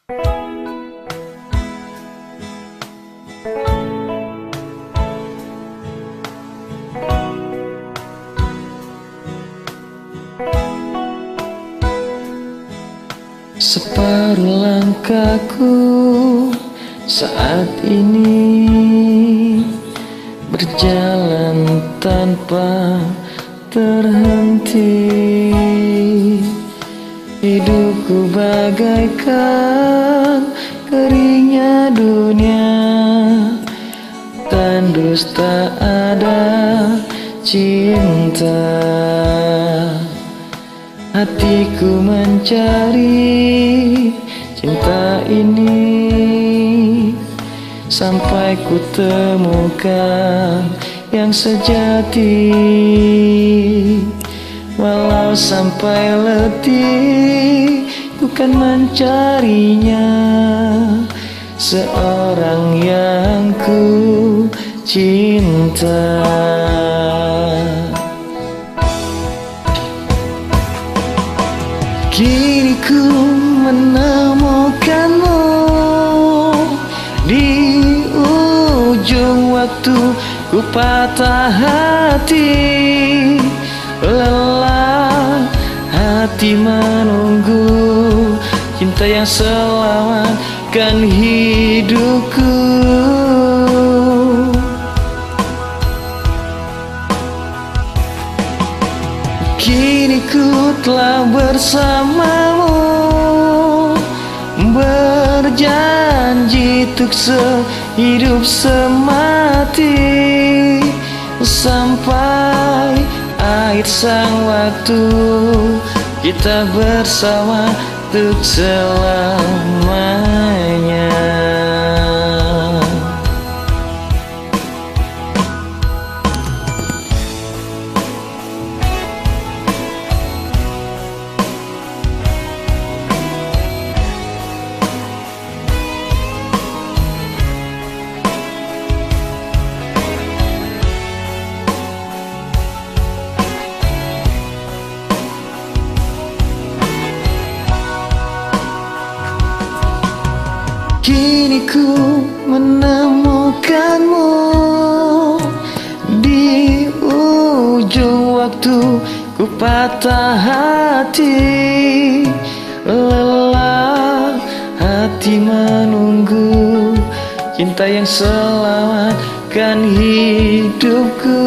Separuh langkahku saat ini berjalan tanpa terhenti. Hidupku bagaikan keringnya dunia, tandus tak ada cinta. Hatiku mencari cinta ini sampai ku temukan yang sejati. Walau sampai letih ku kan mencarinya, seorang yang ku cinta. Kini ku menemukanmu di ujung waktu. Ku patah hati, lelah hati menunggu cinta yang selamatkan hidupku. Kini ku telah bersamamu, berjanji untuk sehidup semati, sampai akhir sang waktu kita bersama untuk selamanya. Kini ku menemukanmu di ujung waktu. Ku patah hati, lelah hati menunggu cinta yang selamatkan hidupku.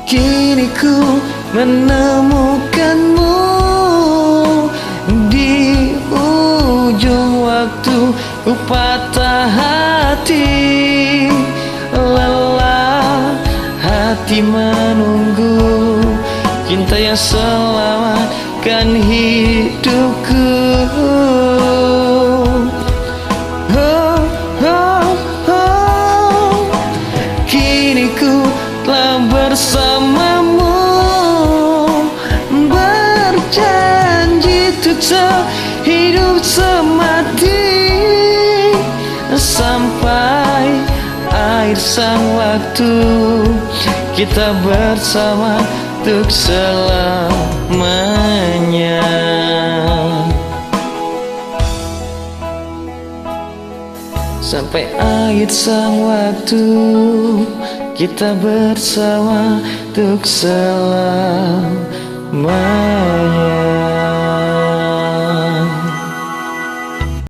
Kini ku menemukanmu di ujung waktu. Ku patah hati, lelah hati menunggu cinta yang selamatkan hidupku. Oh, oh, oh. Kini ku telah bersamamu, berjanji untuk sehidup semati, sampai akhir sang waktu kita bersama untuk selamanya. Sampai akhir sang waktu kita bersama untuk selamanya.